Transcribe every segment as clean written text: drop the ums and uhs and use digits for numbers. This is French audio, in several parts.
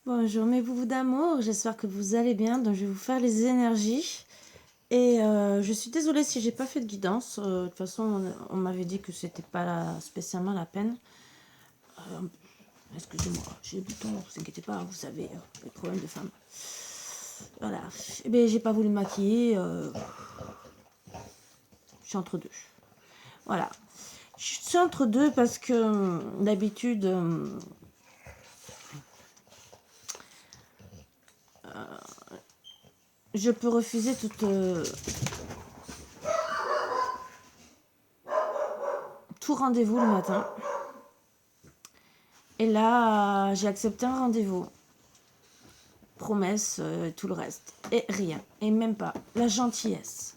Bonjour mes boubous d'amour, j'espère que vous allez bien. Donc je vais vous faire les énergies. Et je suis désolée si j'ai pas fait de guidance. De toute façon, on m'avait dit que c'était pas spécialement la peine. Excusez-moi, j'ai le bouton, ne vous inquiétez pas, vous savez, les problèmes de femmes. Voilà. Eh bien, j'ai pas voulu me maquiller. Je suis entre deux. Voilà. Je suis entre deux parce que d'habitude, je peux refuser tout rendez-vous le matin. Et là, j'ai accepté un rendez-vous. Promesse, tout le reste. Et rien. Et même pas la gentillesse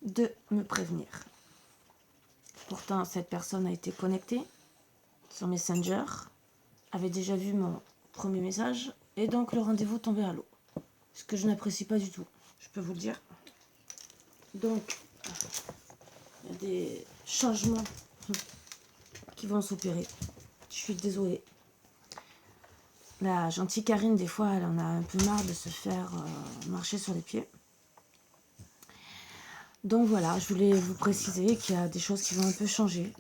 de me prévenir. Pourtant, cette personne a été connectée sur Messenger, avait déjà vu mon premier message, et donc le rendez-vous tombait à l'eau. Ce que je n'apprécie pas du tout, je peux vous le dire. Donc, il y a des changements qui vont s'opérer. Je suis désolée. La gentille Karine, des fois, elle en a un peu marre de se faire marcher sur les pieds. Donc voilà, je voulais vous préciser qu'il y a des choses qui vont un peu changer.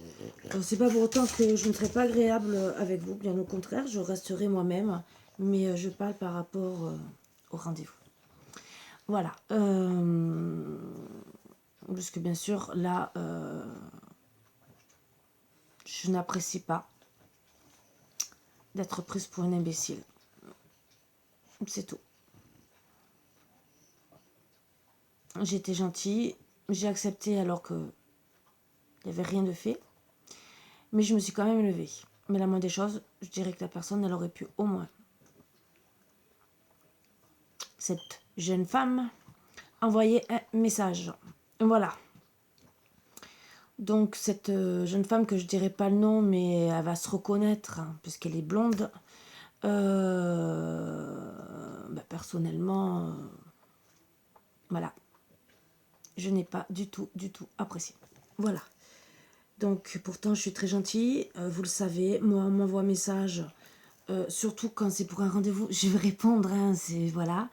C'est pas pour autant que je ne serai pas agréable avec vous, bien au contraire, je resterai moi-même, mais je parle par rapport au rendez-vous. Voilà. Parce que bien sûr, là, je n'apprécie pas d'être prise pour une imbécile. C'est tout. J'étais gentille, j'ai accepté alors que il n'y avait rien de fait. Mais je me suis quand même levée. Mais la moindre des choses, je dirais que la personne, elle aurait pu au moins, cette jeune femme, envoyer un message. Voilà. Donc cette jeune femme, que je dirais pas le nom, mais elle va se reconnaître, hein, puisqu'elle est blonde. Personnellement, voilà. Je n'ai pas du tout apprécié. Voilà. Donc pourtant, je suis très gentille, vous le savez. Moi, on m'envoie un message. Surtout quand c'est pour un rendez-vous, je vais répondre, hein, c'est voilà.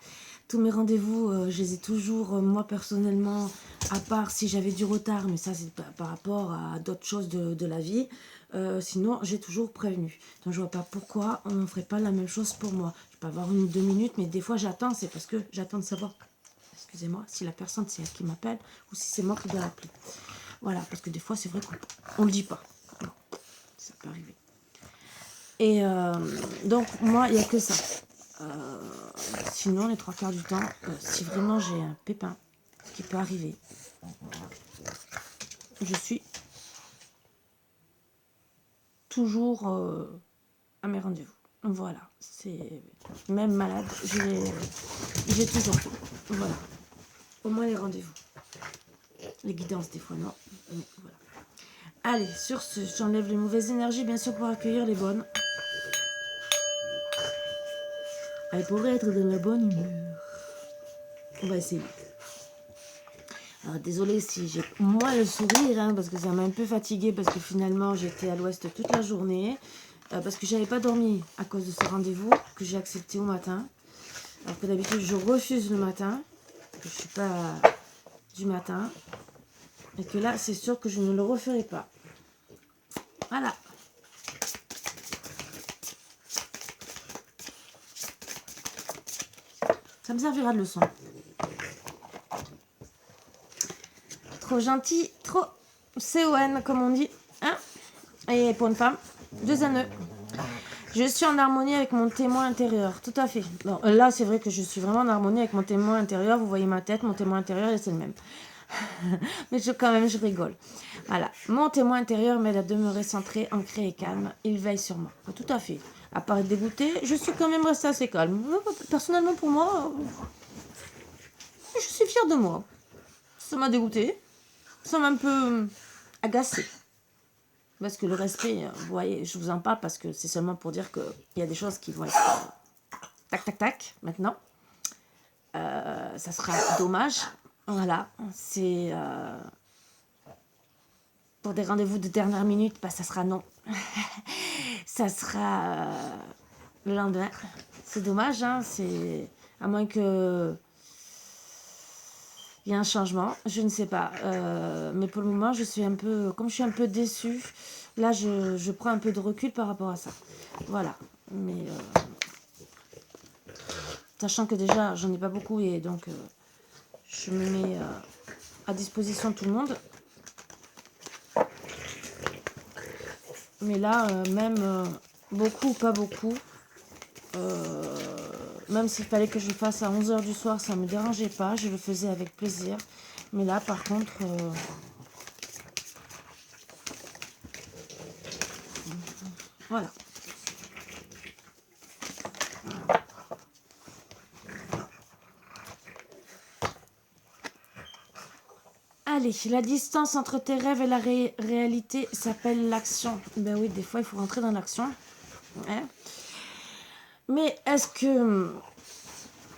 Tous mes rendez-vous, je les ai toujours, moi personnellement, à part si j'avais du retard, mais ça c'est par rapport à d'autres choses de la vie. Sinon, j'ai toujours prévenu. Donc je vois pas pourquoi on ne ferait pas la même chose pour moi. Je peux avoir 1 ou 2 minutes, mais des fois j'attends, c'est parce que j'attends de savoir, excusez-moi, si la personne c'est elle qui m'appelle ou si c'est moi qui dois l'appeler. Voilà, parce que des fois c'est vrai qu'on le dit pas. Bon, ça peut arriver. Et donc, moi, il n'y a que ça. Sinon, les 3 quarts du temps, si vraiment j'ai un pépin, ce qui peut arriver, je suis toujours à mes rendez-vous. Voilà, c'est même malade, j'ai toujours fait. Voilà, au moins les rendez-vous. Les guidances, des fois, non. Mais voilà. Allez, sur ce, j'enlève les mauvaises énergies, bien sûr, pour accueillir les bonnes. Allez, pour être de la bonne humeur. On va essayer. Alors, désolée si j'ai moins le sourire, hein, parce que ça m'a un peu fatiguée, parce que finalement j'étais à l'ouest toute la journée, parce que j'avais pas dormi à cause de ce rendez-vous que j'ai accepté au matin. Alors que d'habitude je refuse le matin, que je suis pas du matin, et que là c'est sûr que je ne le referai pas. Voilà. Ça me servira de leçon. Trop gentil, trop CON comme on dit, hein. Et pour une femme, 2 anneaux. Je suis en harmonie avec mon témoin intérieur, tout à fait. Bon, là, c'est vrai que je suis vraiment en harmonie avec mon témoin intérieur. Vous voyez ma tête, mon témoin intérieur, et c'est le même. Mais quand même, je rigole. Voilà. Mon témoin intérieur m'aide à demeurer centré, ancré et calme. Il veille sur moi. Tout à fait. À part être dégoûtée, je suis quand même restée assez calme. Personnellement, pour moi, je suis fière de moi. Ça m'a dégoûtée. Ça m'a un peu agacée. Parce que le respect, vous voyez, je vous en parle parce que c'est seulement pour dire qu'il y a des choses qui vont être tac, tac, tac, maintenant. Ça sera dommage. Voilà, c'est pour des rendez-vous de dernière minute, bah, ça sera non. Ça sera le lendemain. C'est dommage, hein, c'est... À moins que... Il y a un changement, je ne sais pas. Mais pour le moment, je suis un peu... Comme je suis un peu déçue, là, je prends un peu de recul par rapport à ça. Voilà. Mais... sachant que déjà, j'en ai pas beaucoup et donc... je me mets à disposition de tout le monde. Mais là, même beaucoup ou pas beaucoup, même s'il fallait que je le fasse à 11 h du soir, ça ne me dérangeait pas, je le faisais avec plaisir. Mais là, par contre, voilà. Allez, la distance entre tes rêves et la réalité s'appelle l'action. Ben oui, des fois, il faut rentrer dans l'action. Hein. Mais est-ce que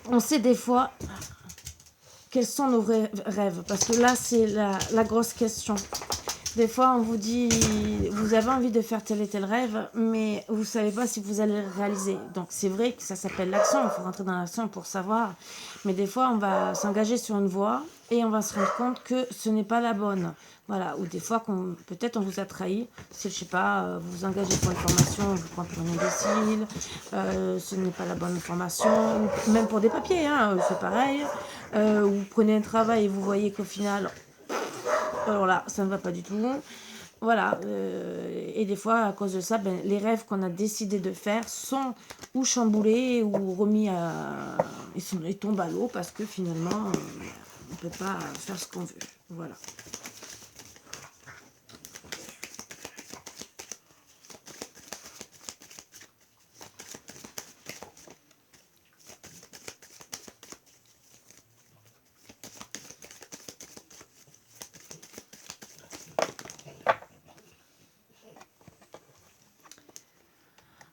on sait des fois quels sont nos rêves? Parce que là, c'est la grosse question. Des fois, on vous dit, vous avez envie de faire tel et tel rêve, mais vous ne savez pas si vous allez le réaliser. Donc, c'est vrai que ça s'appelle l'action, il faut rentrer dans l'action pour savoir. Mais des fois, on va s'engager sur une voie et on va se rendre compte que ce n'est pas la bonne. Voilà, ou des fois, peut-être on vous a trahi. Si, je sais pas, vous vous engagez pour une formation, on vous prend pour une imbécile, ce n'est pas la bonne formation. Même pour des papiers, hein, c'est pareil. Vous prenez un travail et vous voyez qu'au final... Alors là, ça ne va pas du tout. Voilà. Et des fois, à cause de ça, les rêves qu'on a décidé de faire sont ou chamboulés ou remis à... Ils tombent à l'eau parce que finalement, on ne peut pas faire ce qu'on veut. Voilà.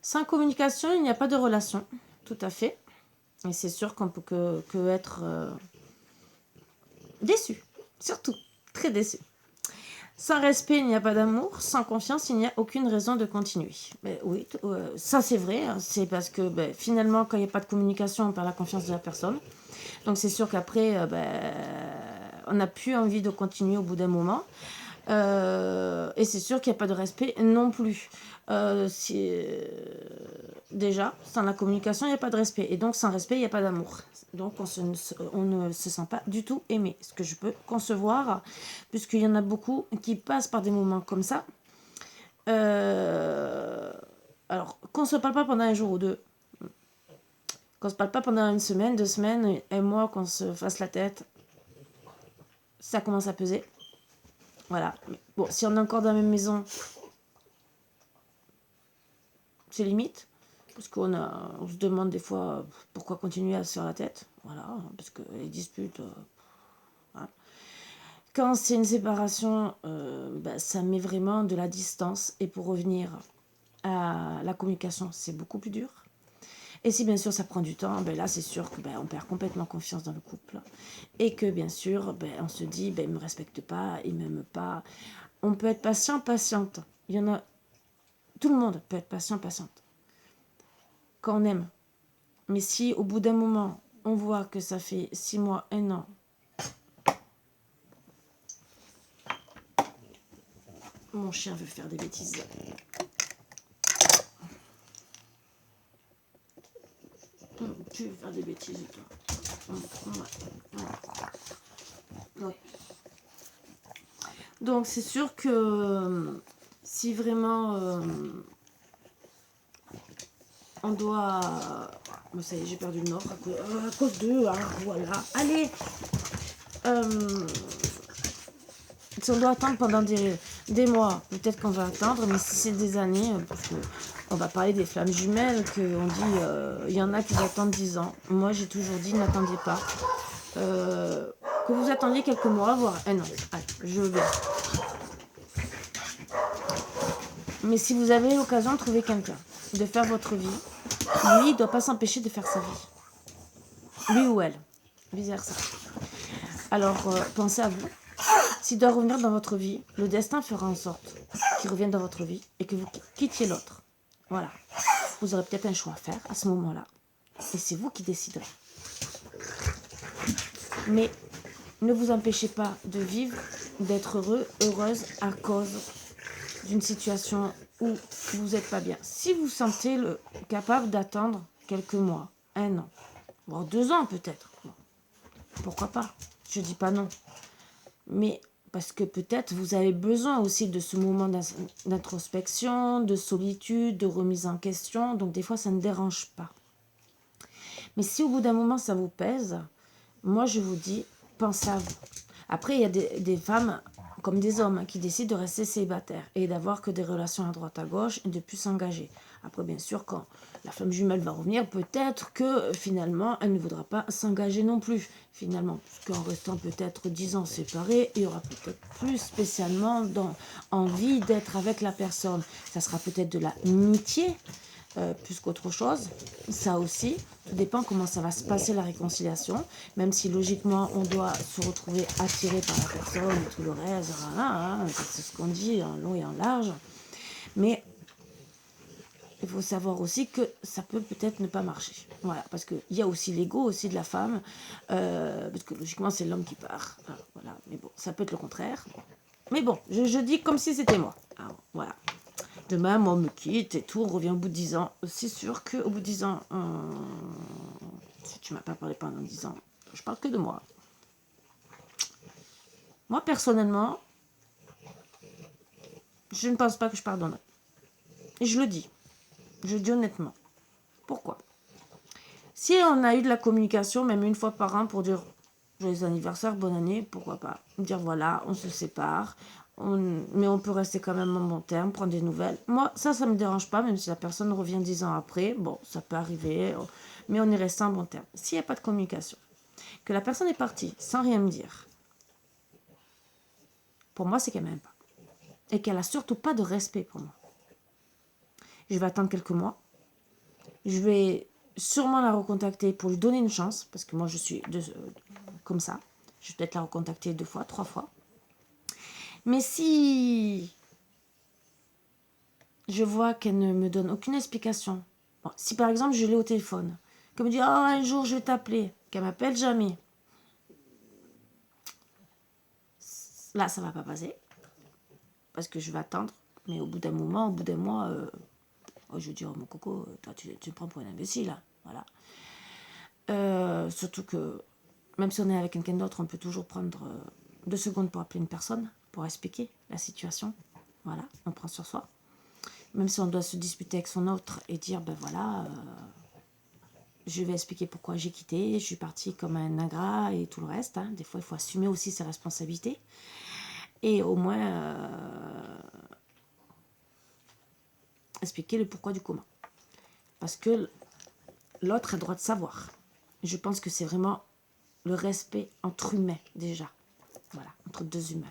Sans communication, il n'y a pas de relation. Tout à fait. Et c'est sûr qu'on peut que être déçu. Surtout, très déçu. Sans respect, il n'y a pas d'amour. Sans confiance, il n'y a aucune raison de continuer. Mais oui, ça c'est vrai. C'est parce que finalement, quand il n'y a pas de communication, on perd la confiance de la personne. Donc c'est sûr qu'après, on n'a plus envie de continuer au bout d'un moment. Et c'est sûr qu'il n'y a pas de respect non plus. Déjà, sans la communication, il n'y a pas de respect. Et donc, sans respect, il n'y a pas d'amour. Donc, on ne se sent pas du tout aimé. Ce que je peux concevoir, puisqu'il y en a beaucoup qui passent par des moments comme ça. Alors, qu'on ne se parle pas pendant un jour ou deux. Qu'on ne se parle pas pendant une semaine, 2 semaines, un mois, qu'on se fasse la tête. Ça commence à peser. Voilà. Bon, si on est encore dans la même maison, c'est limite. Parce qu'on se demande des fois pourquoi continuer à se faire la tête. Voilà, parce que les disputes... voilà. Quand c'est une séparation, ça met vraiment de la distance. Et pour revenir à la communication, c'est beaucoup plus dur. Et si bien sûr ça prend du temps, là c'est sûr que on perd complètement confiance dans le couple. Et que bien sûr, on se dit, il ne me respecte pas, il ne m'aime pas. On peut être patient, patiente. Il y en a... Tout le monde peut être patient, patiente. Quand on aime. Mais si au bout d'un moment, on voit que ça fait 6 mois, 1 an, mon chien veut faire des bêtises. Tu veux faire des bêtises, toi. Ouais. Donc c'est sûr que si vraiment on doit... Bon, ça y est, j'ai perdu le nord à cause d'eux. Hein, voilà. Allez si on doit attendre pendant des mois, peut-être qu'on va attendre, mais si c'est des années, parce qu'on va parler des flammes jumelles, qu'on dit, il y en a qui attendent 10 ans. Moi, j'ai toujours dit, n'attendez pas. Que vous attendiez quelques mois, voire 1 an. Allez, je veux bien. Mais si vous avez l'occasion de trouver quelqu'un, de faire votre vie, lui, il ne doit pas s'empêcher de faire sa vie. Lui ou elle, vice versa. Alors, pensez à vous. S'il doit revenir dans votre vie, le destin fera en sorte qu'il revienne dans votre vie et que vous quittiez l'autre. Voilà. vous aurez peut-être un choix à faire à ce moment-là. Et c'est vous qui déciderez. Mais ne vous empêchez pas de vivre, d'être heureux, heureuse à cause d'une situation où vous n'êtes pas bien. Si vous sentez capable d'attendre quelques mois, 1 an, voire 2 ans peut-être, pourquoi pas? Je ne dis pas non. Mais parce que peut-être vous avez besoin aussi de ce moment d'introspection, de solitude, de remise en question. Donc des fois, ça ne dérange pas. Mais si au bout d'un moment, ça vous pèse, moi, je vous dis, pensez à vous. Après, il y a des femmes comme des hommes qui décident de rester célibataires et d'avoir que des relations à droite à gauche et de plus s'engager. Après, bien sûr, quand la femme jumelle va revenir, peut-être que finalement, elle ne voudra pas s'engager non plus. Finalement, puisqu'en restant peut-être 10 ans séparés, il y aura peut-être plus spécialement envie d'être avec la personne. Ça sera peut-être de l'amitié, plus qu'autre chose. Ça aussi, tout dépend comment ça va se passer la réconciliation, même si logiquement on doit se retrouver attiré par la personne et tout le reste, c'est ce qu'on dit en long et en large. Mais il faut savoir aussi que ça peut peut-être ne pas marcher. Voilà, parce qu'il y a aussi l'ego aussi de la femme, parce que logiquement c'est l'homme qui part. Voilà, mais bon, ça peut être le contraire. Mais bon, je dis comme si c'était moi. Alors, voilà. Demain, moi, on me quitte et tout, on revient au bout de 10 ans. C'est sûr qu'au bout de 10 ans, si tu m'as pas parlé pendant 10 ans, je parle que de moi. Moi, personnellement, je ne pense pas que je pardonnerai. Et je le dis. Je le dis honnêtement. Pourquoi? Si on a eu de la communication, même une fois par an, pour dire joyeux anniversaire, bonne année, pourquoi pas? Dire voilà, on se sépare, mais on peut rester quand même en bon terme, prendre des nouvelles. Moi, ça me dérange pas, même si la personne revient 10 ans après. Bon, ça peut arriver, mais on est resté en bon terme. S'il n'y a pas de communication, que la personne est partie sans rien me dire, pour moi, c'est qu'elle m'aime pas. Et qu'elle a surtout pas de respect pour moi. Je vais attendre quelques mois. Je vais sûrement la recontacter pour lui donner une chance, parce que moi, je suis comme ça. Je vais peut-être la recontacter 2 fois, 3 fois. Mais si je vois qu'elle ne me donne aucune explication, bon, si par exemple je l'ai au téléphone, qu'elle me dit « Oh, un jour je vais t'appeler », qu'elle m'appelle jamais, là ça va pas passer, parce que je vais attendre, mais au bout d'un moment, au bout d'un mois, je vais dire « Oh mon coco, toi tu me prends pour un imbécile, là. » Voilà. Surtout que même si on est avec quelqu'un d'autre, on peut toujours prendre 2 secondes pour appeler une personne, pour expliquer la situation. Voilà, on prend sur soi. Même si on doit se disputer avec son autre et dire, ben voilà, je vais expliquer pourquoi j'ai quitté, je suis partie comme un ingrat et tout le reste. Hein. Des fois, il faut assumer aussi ses responsabilités. Et au moins, expliquer le pourquoi du comment. Parce que l'autre a le droit de savoir. Je pense que c'est vraiment le respect entre humains, déjà. Voilà, entre 2 humains.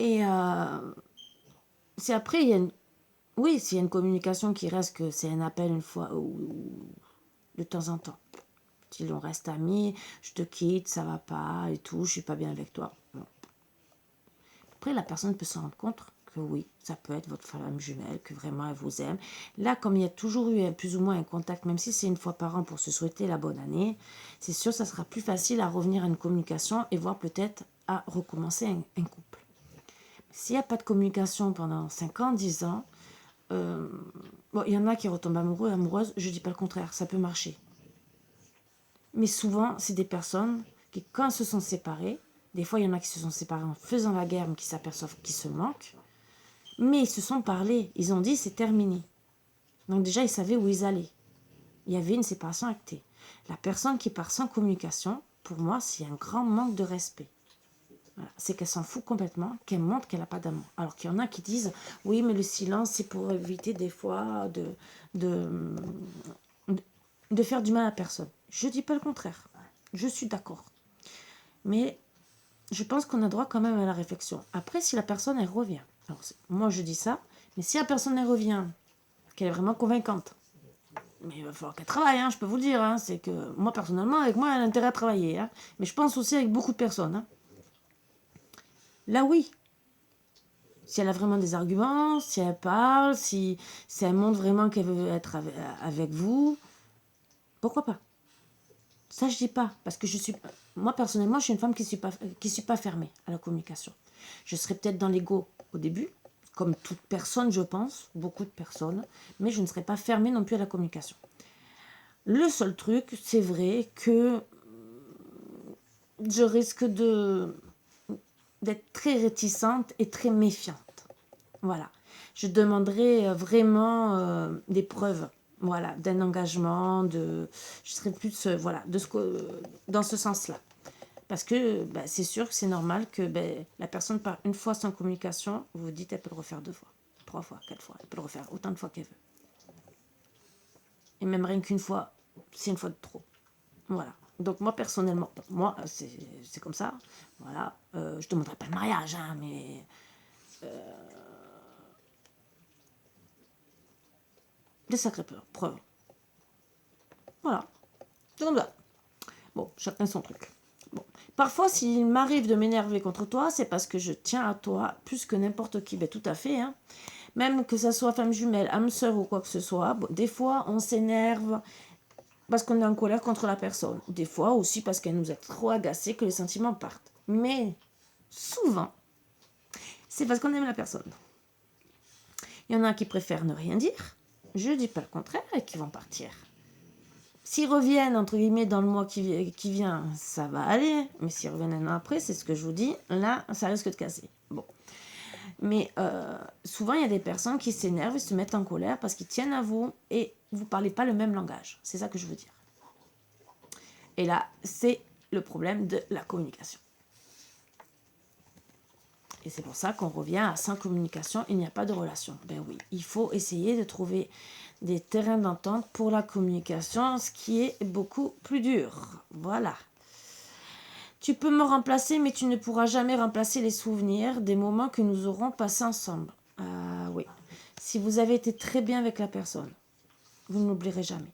Et c'est après, il y a oui, s'il y a une communication qui reste, que c'est un appel une fois ou de temps en temps. Si on reste amis, je te quitte, ça va pas et tout, je suis pas bien avec toi. Bon. Après, la personne peut se rendre compte que oui, ça peut être votre femme jumelle, que vraiment elle vous aime. Là, comme il y a toujours eu plus ou moins un contact, même si c'est une fois par an pour se souhaiter la bonne année, c'est sûr, ça sera plus facile à revenir à une communication et voire peut-être à recommencer un couple. S'il n'y a pas de communication pendant 5 ans, 10 ans, bon, il y en a qui retombent amoureux, amoureuses, je ne dis pas le contraire, ça peut marcher. Mais souvent, c'est des personnes qui, quand elles se sont séparées, des fois, il y en a qui se sont séparés en faisant la guerre, mais qui s'aperçoivent qu'ils se manquent, mais ils se sont parlé, ils ont dit c'est terminé. Donc déjà, ils savaient où ils allaient. Il y avait une séparation actée. La personne qui part sans communication, pour moi, c'est un grand manque de respect. Voilà. C'est qu'elle s'en fout complètement, qu'elle montre qu'elle n'a pas d'amour. Alors qu'il y en a qui disent, oui, mais le silence, c'est pour éviter des fois de faire du mal à personne. Je ne dis pas le contraire. Je suis d'accord. Mais je pense qu'on a droit quand même à la réflexion. Après, si la personne, elle revient. Alors, moi, je dis ça, mais si la personne, elle revient, qu'elle est vraiment convaincante, mais il va falloir qu'elle travaille, hein, je peux vous le dire. Hein, c'est que moi, personnellement, avec moi, elle a intérêt à travailler. Hein, mais je pense aussi avec beaucoup de personnes. Hein. Là, oui. Si elle a vraiment des arguments, si elle parle, si elle montre vraiment qu'elle veut être avec vous, pourquoi pas? Ça, je dis pas, parce que moi, personnellement, je suis une femme qui suis pas fermée à la communication. Je serai peut-être dans l'ego au début, comme toute personne, je pense, beaucoup de personnes, mais je ne serai pas fermée non plus à la communication. Le seul truc, c'est vrai que je risque d'être très réticente et très méfiante. Voilà. Je demanderai vraiment des preuves. Voilà, d'un engagement, je serais plus, voilà, dans ce sens-là. Parce que c'est sûr que c'est normal que la personne part une fois sans communication, vous vous dites, elle peut le refaire 2 fois, 3 fois, 4 fois, elle peut le refaire autant de fois qu'elle veut. Et même rien qu'une fois, c'est une fois de trop. Voilà. Donc moi, personnellement, c'est comme ça. Voilà. Je ne demanderai pas le mariage, hein, mais... des sacrées preuves. Voilà. C'est comme ça. Bon, chacun son truc. Bon. Parfois, s'il m'arrive de m'énerver contre toi, c'est parce que je tiens à toi plus que n'importe qui. Ben, tout à fait. Hein. Même que ça soit femme jumelle, âme sœur ou quoi que ce soit. Bon, des fois, on s'énerve parce qu'on est en colère contre la personne. Des fois aussi parce qu'elle nous a trop agacés que les sentiments partent. Mais souvent, c'est parce qu'on aime la personne. Il y en a qui préfèrent ne rien dire. Je ne dis pas le contraire et qui vont partir. S'ils reviennent, entre guillemets, dans le mois qui vient, ça va aller. Mais s'ils reviennent un an après, c'est ce que je vous dis, là, ça risque de casser. Bon. Mais souvent, il y a des personnes qui s'énervent et se mettent en colère parce qu'ils tiennent à vous et vous ne parlez pas le même langage. C'est ça que je veux dire. Et là, c'est le problème de la communication. Et c'est pour ça qu'on revient à sans communication, il n'y a pas de relation. Ben oui, il faut essayer de trouver des terrains d'entente pour la communication, ce qui est beaucoup plus dur. Voilà. Tu peux me remplacer, mais tu ne pourras jamais remplacer les souvenirs des moments que nous aurons passés ensemble. Ah oui. Si vous avez été très bien avec la personne, vous ne l'oublierez jamais.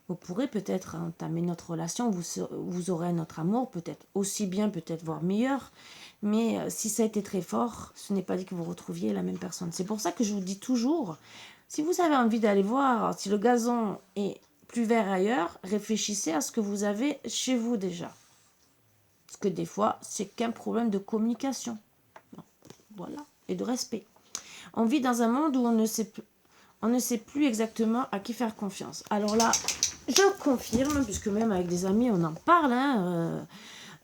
Vous pourrez peut-être entamer notre relation, vous aurez notre amour, peut-être aussi bien, peut-être voire meilleur. Mais si ça a été très fort, ce n'est pas dit que vous retrouviez la même personne. C'est pour ça que je vous dis toujours, si vous avez envie d'aller voir si le gazon est plus vert ailleurs, réfléchissez à ce que vous avez chez vous déjà. Parce que des fois, c'est qu'un problème de communication. Voilà, et de respect. On vit dans un monde où on ne sait plus exactement à qui faire confiance. Alors là, je confirme, puisque même avec des amis, on en parle, hein,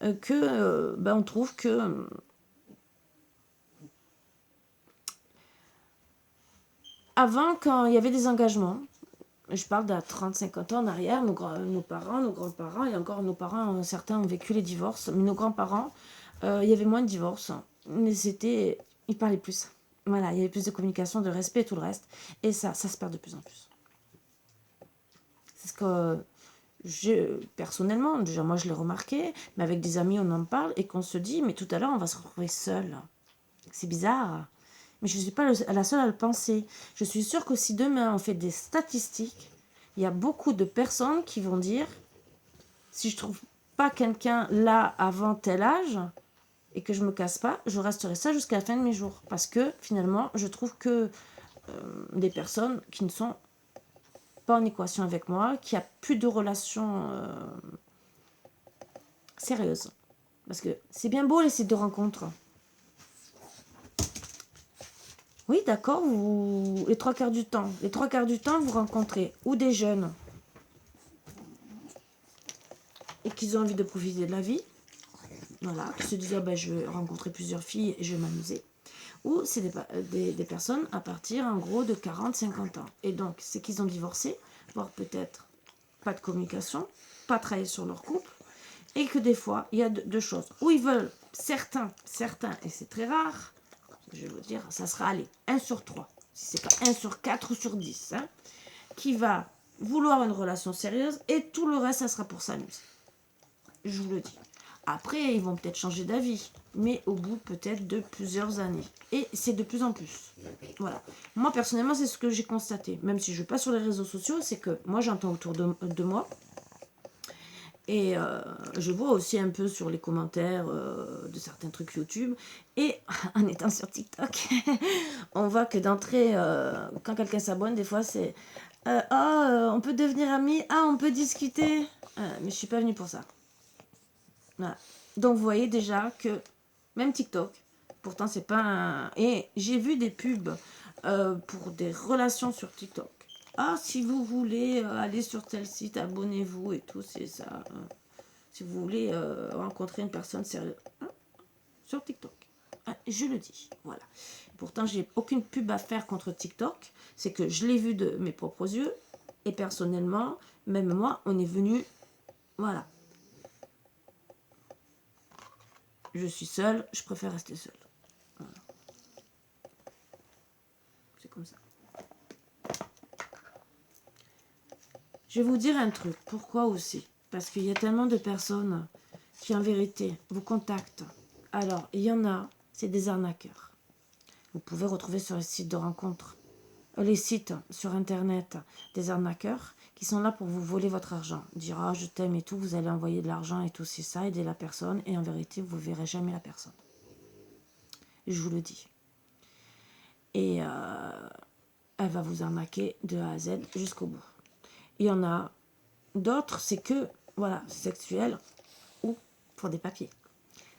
on trouve que avant, quand il y avait des engagements, je parle d'à 30-50 ans en arrière, nos parents, nos grands-parents, et encore nos parents, certains ont vécu les divorces, mais nos grands-parents, il y avait moins de divorces, mais ils parlaient plus. Voilà, il y avait plus de communication, de respect et tout le reste, et ça se perd de plus en plus. C'est ce que personnellement, déjà moi je l'ai remarqué, mais avec des amis on en parle et qu'on se dit, mais tout à l'heure on va se retrouver seul. C'est bizarre. Mais je ne suis pas la seule à le penser. Je suis sûre que si demain on fait des statistiques, il y a beaucoup de personnes qui vont dire, si je ne trouve pas quelqu'un là avant tel âge et que je ne me casse pas, je resterai ça jusqu'à la fin de mes jours. Parce que finalement, je trouve que des personnes qui ne sont pas en équation avec moi, qui a plus de relations sérieuses. Parce que c'est bien beau les sites de rencontres. Oui, d'accord, les 3/4 du temps. Les 3/4 du temps, vous rencontrez ou des jeunes et qui ont envie de profiter de la vie, voilà, qui se disent je vais rencontrer plusieurs filles et je vais m'amuser. Ou c'est des personnes à partir en gros de 40-50 ans. Et donc, c'est qu'ils ont divorcé, voire peut-être pas de communication, pas travailler sur leur couple, et que des fois, il y a deux choses. Ou ils veulent, certains, et c'est très rare, je vais vous dire, ça sera, allez, 1 sur 3, si c'est pas 1 sur 4 ou sur 10, hein, qui va vouloir une relation sérieuse, et tout le reste, ça sera pour s'amuser. Je vous le dis. Après, ils vont peut-être changer d'avis, mais au bout peut-être de plusieurs années. Et c'est de plus en plus. Voilà. Moi, personnellement, c'est ce que j'ai constaté. Même si je ne vais pas sur les réseaux sociaux, c'est que moi, j'entends autour de moi. Et je vois aussi un peu sur les commentaires de certains trucs YouTube. Et en étant sur TikTok, on voit que d'entrée, quand quelqu'un s'abonne, des fois c'est on peut devenir amis, on peut discuter. Mais je suis pas venue pour ça. Voilà. Donc vous voyez déjà que même TikTok, pourtant c'est pas un... Et j'ai vu des pubs pour des relations sur TikTok. Si vous voulez aller sur tel site, abonnez-vous et tout, c'est ça. Si vous voulez rencontrer une personne sérieuse sur TikTok. Je le dis, voilà. Pourtant, j'ai aucune pub à faire contre TikTok. C'est que je l'ai vu de mes propres yeux. Et personnellement, même moi, on est venu... Voilà. Je suis seule, je préfère rester seule. Voilà. C'est comme ça. Je vais vous dire un truc. Pourquoi aussi? Parce qu'il y a tellement de personnes qui, en vérité, vous contactent. Alors, il y en a, c'est des arnaqueurs. Vous pouvez retrouver sur les sites de rencontres, les sites sur Internet, des arnaqueurs qui sont là pour vous voler votre argent. Dire je t'aime et tout, vous allez envoyer de l'argent et tout, c'est ça, aider la personne. Et en vérité, vous ne verrez jamais la personne. Je vous le dis. Et elle va vous arnaquer de A à Z jusqu'au bout. Il y en a d'autres, c'est que, voilà, sexuel ou pour des papiers.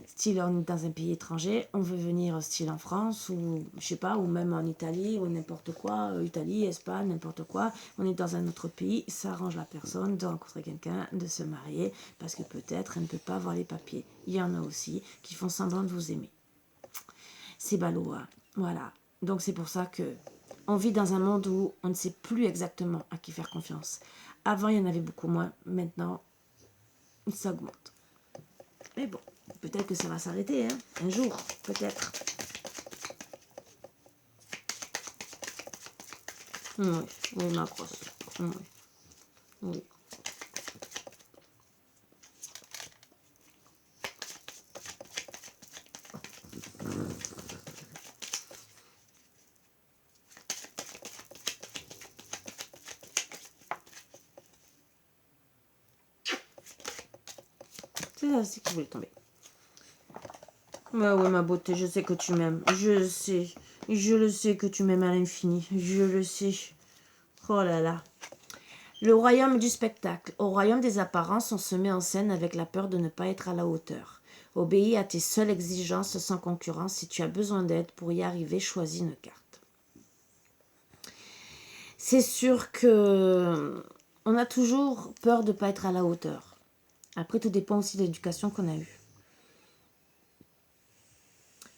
Style, on est dans un pays étranger, on veut venir style en France, ou je sais pas, ou même en Italie, ou n'importe quoi, Italie, Espagne, n'importe quoi. On est dans un autre pays, ça arrange la personne de rencontrer quelqu'un, de se marier, parce que peut-être elle ne peut pas avoir les papiers. Il y en a aussi qui font semblant de vous aimer. C'est ballot, hein. Voilà. Donc c'est pour ça que on vit dans un monde où on ne sait plus exactement à qui faire confiance. Avant, il y en avait beaucoup moins. Maintenant, ça augmente. Mais bon, peut-être que ça va s'arrêter, hein, un jour, peut-être. Oui, ma grosse. Oui. C'est là, c'est qui voulait tomber. Ouais, ma beauté, je sais que tu m'aimes. Je sais. Je le sais que tu m'aimes à l'infini. Je le sais. Oh là là. Le royaume du spectacle. Au royaume des apparences, on se met en scène avec la peur de ne pas être à la hauteur. Obéis à tes seules exigences sans concurrence. Si tu as besoin d'aide pour y arriver, choisis une carte. C'est sûr que on a toujours peur de ne pas être à la hauteur. Après, tout dépend aussi de l'éducation qu'on a eue.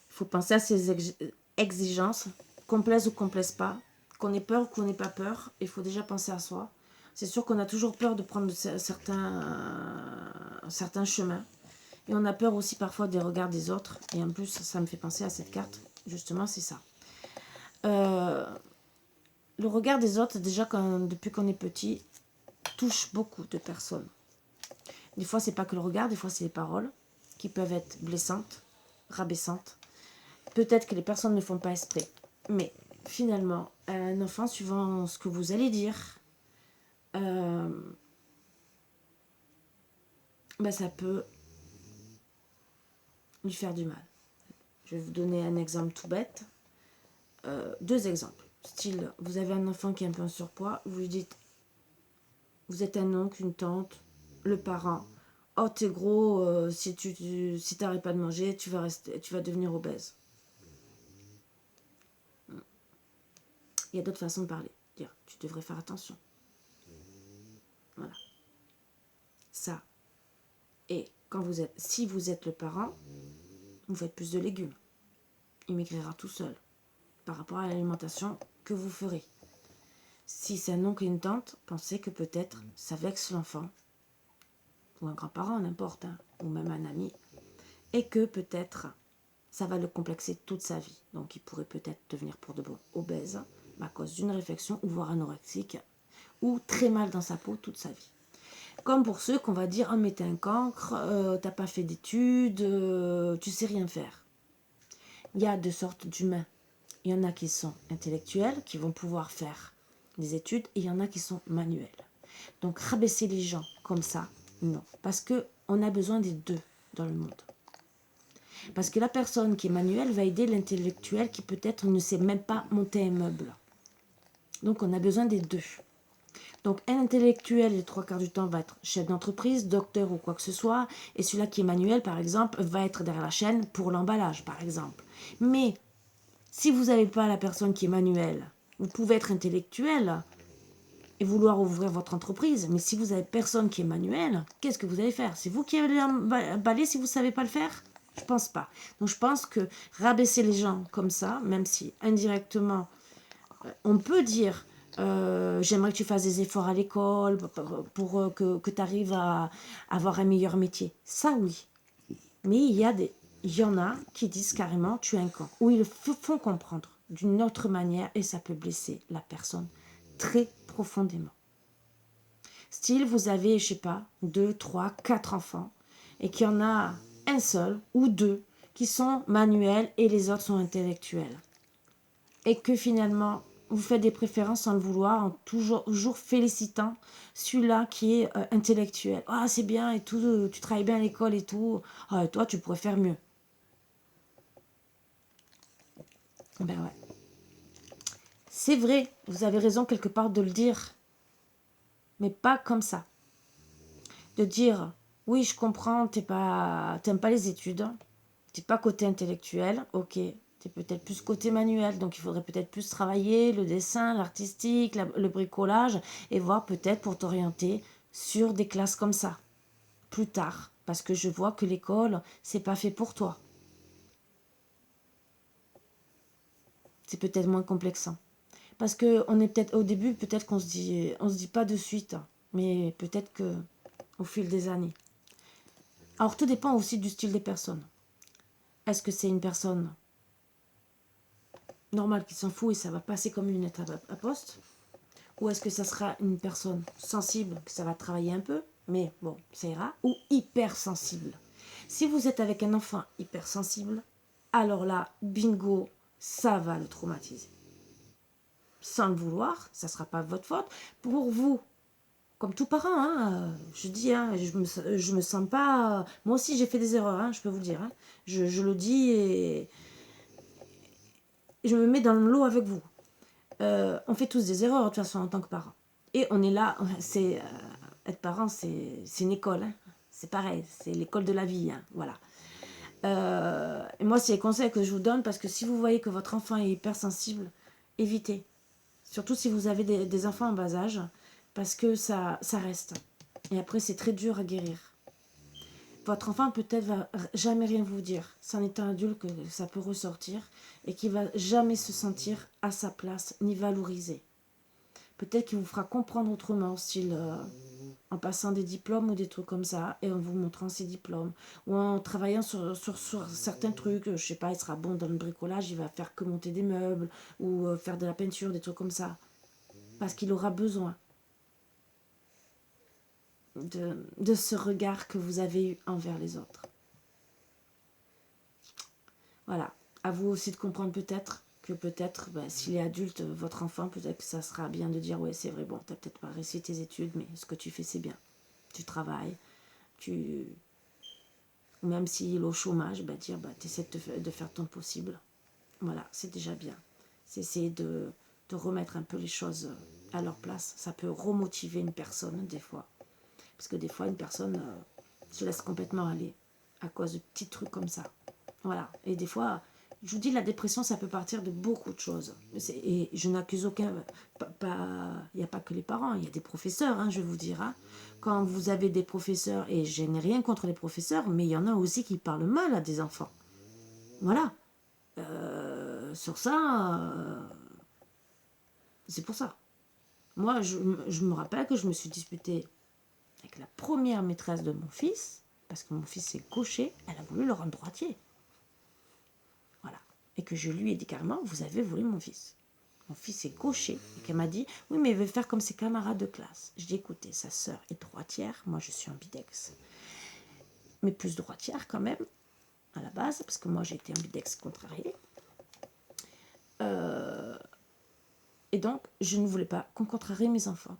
Il faut penser à ces exigences, qu'on plaise ou qu'on plaise pas, qu'on ait peur ou qu'on n'ait pas peur. Il faut déjà penser à soi. C'est sûr qu'on a toujours peur de prendre certains chemins. Et on a peur aussi parfois des regards des autres. Et en plus, ça me fait penser à cette carte. Justement, c'est ça. Le regard des autres, déjà, depuis qu'on est petit, touche beaucoup de personnes. Des fois, c'est pas que le regard, des fois, c'est les paroles qui peuvent être blessantes, rabaissantes. Peut-être que les personnes ne font pas exprès. Mais finalement, un enfant, suivant ce que vous allez dire, ça peut lui faire du mal. Je vais vous donner un exemple tout bête. 2 exemples. Style, vous avez un enfant qui est un peu en surpoids, vous lui dites, vous êtes un oncle, une tante, le parent. Oh, t'es gros, si t'arrêtes pas de manger, tu vas devenir obèse. Il y a d'autres façons de parler. Dire, tu devrais faire attention. Voilà. Ça. Et si vous êtes le parent, vous faites plus de légumes. Il maigrira tout seul par rapport à l'alimentation que vous ferez. Si c'est un oncle et une tante, pensez que peut-être ça vexe l'enfant, ou un grand-parent, n'importe, ou même un ami, et que peut-être ça va le complexer toute sa vie. Donc il pourrait peut-être devenir pour de bon obèse à cause d'une réflexion, ou voire anorexique, ou très mal dans sa peau toute sa vie. Comme pour ceux qu'on va dire, mais t'es un cancre, t'as pas fait d'études, tu sais rien faire. Il y a 2 sortes d'humains. Il y en a qui sont intellectuels, qui vont pouvoir faire des études, et il y en a qui sont manuels. Donc rabaisser les gens comme ça, Non. Parce qu'on a besoin des deux dans le monde. Parce que la personne qui est manuelle va aider l'intellectuel qui peut-être ne sait même pas monter un meuble. Donc on a besoin des deux. Donc un intellectuel, les 3 quarts du temps, va être chef d'entreprise, docteur ou quoi que ce soit. Et celui-là qui est manuel, par exemple, va être derrière la chaîne pour l'emballage, par exemple. Mais si vous n'avez pas la personne qui est manuelle, vous pouvez être intellectuel et vouloir ouvrir votre entreprise. Mais si vous n'avez personne qui est manuel, qu'est-ce que vous allez faire? C'est vous qui allez emballer si vous ne savez pas le faire? Je pense pas. Donc je pense que rabaisser les gens comme ça, même si indirectement, on peut dire j'aimerais que tu fasses des efforts à l'école pour que tu arrives à avoir un meilleur métier. Ça oui. Mais il y en a qui disent carrément tu es un con. Ou ils le font comprendre d'une autre manière et ça peut blesser la personne très profondément. Style, vous avez, je sais pas, 2, 3, 4 enfants et qu'il y en a un seul ou deux qui sont manuels et les autres sont intellectuels. Et que finalement, vous faites des préférences sans le vouloir, en toujours félicitant celui-là qui est intellectuel. Ah, c'est bien et tout, tu travailles bien à l'école et tout. Ah, toi, tu pourrais faire mieux. Ben ouais. C'est vrai, vous avez raison quelque part de le dire, mais pas comme ça. De dire, oui, je comprends, t'aimes pas les études, t'es pas côté intellectuel, ok, t'es peut-être plus côté manuel, donc il faudrait peut-être plus travailler le dessin, l'artistique, le bricolage, et voir peut-être pour t'orienter sur des classes comme ça, plus tard, parce que je vois que l'école, c'est pas fait pour toi. C'est peut-être moins complexant. Parce que on est peut-être au début, peut-être qu'on on se dit pas de suite, mais peut-être que au fil des années. Alors tout dépend aussi du style des personnes. Est-ce que c'est une personne normale qui s'en fout et ça va passer comme une lettre à poste? Ou est-ce que ça sera une personne sensible, que ça va travailler un peu, mais bon, ça ira, ou hypersensible? Si vous êtes avec un enfant hypersensible, alors là, bingo, ça va le traumatiser. Sans le vouloir, ça ne sera pas votre faute. Pour vous, comme tout parent, hein, je dis, hein, je me sens pas... Moi aussi, j'ai fait des erreurs, hein, je peux vous le dire. Hein. Je le dis et je me mets dans le lot avec vous. On fait tous des erreurs, de toute façon, en tant que parent. Et on est là, c'est... être parent, c'est une école. Hein. C'est pareil, c'est l'école de la vie. Hein, voilà. Et moi, c'est les conseils que je vous donne parce que si vous voyez que votre enfant est hypersensible, évitez. Surtout si vous avez des enfants en bas âge, parce que ça reste. Et après, c'est très dur à guérir. Votre enfant peut-être va jamais rien vous dire. C'est en étant adulte que ça peut ressortir et qu'il va jamais se sentir à sa place ni valorisé. Peut-être qu'il vous fera comprendre autrement, style en passant des diplômes ou des trucs comme ça et en vous montrant ses diplômes ou en travaillant sur certains trucs. Je sais pas, il sera bon dans le bricolage, il va faire que monter des meubles ou faire de la peinture, des trucs comme ça. Parce qu'il aura besoin de ce regard que vous avez eu envers les autres. Voilà. À vous aussi de comprendre peut-être que peut-être, s'il est adulte, votre enfant, peut-être que ça sera bien de dire, ouais, c'est vrai, bon, t'as peut-être pas réussi tes études, mais ce que tu fais, c'est bien. Tu travailles, même s'il est au chômage, dire, t'essaies de faire ton possible. Voilà, c'est déjà bien. C'est essayer de remettre un peu les choses à leur place. Ça peut remotiver une personne, des fois. Parce que des fois, une personne se laisse complètement aller à cause de petits trucs comme ça. Voilà. Et des fois, je vous dis, la dépression, ça peut partir de beaucoup de choses. Et je n'accuse aucun... Il n'y a pas que les parents, il y a des professeurs, hein, je vais vous dire. Hein. Quand vous avez des professeurs, et je n'ai rien contre les professeurs, mais il y en a aussi qui parlent mal à des enfants. Voilà. Sur ça, c'est pour ça. Moi, je me rappelle que je me suis disputée avec la première maîtresse de mon fils, parce que mon fils est gaucher, elle a voulu le rendre droitier. Voilà. Et que je lui ai dit carrément, vous avez volé mon fils. Mon fils est gaucher. Et qu'elle m'a dit, oui, mais il veut faire comme ses camarades de classe. Je dis, écoutez, sa sœur est droitière, moi je suis ambidex. Mais plus droitière quand même, à la base, parce que moi j'ai été ambidex contrarié. Et donc, je ne voulais pas qu'on contrarie mes enfants.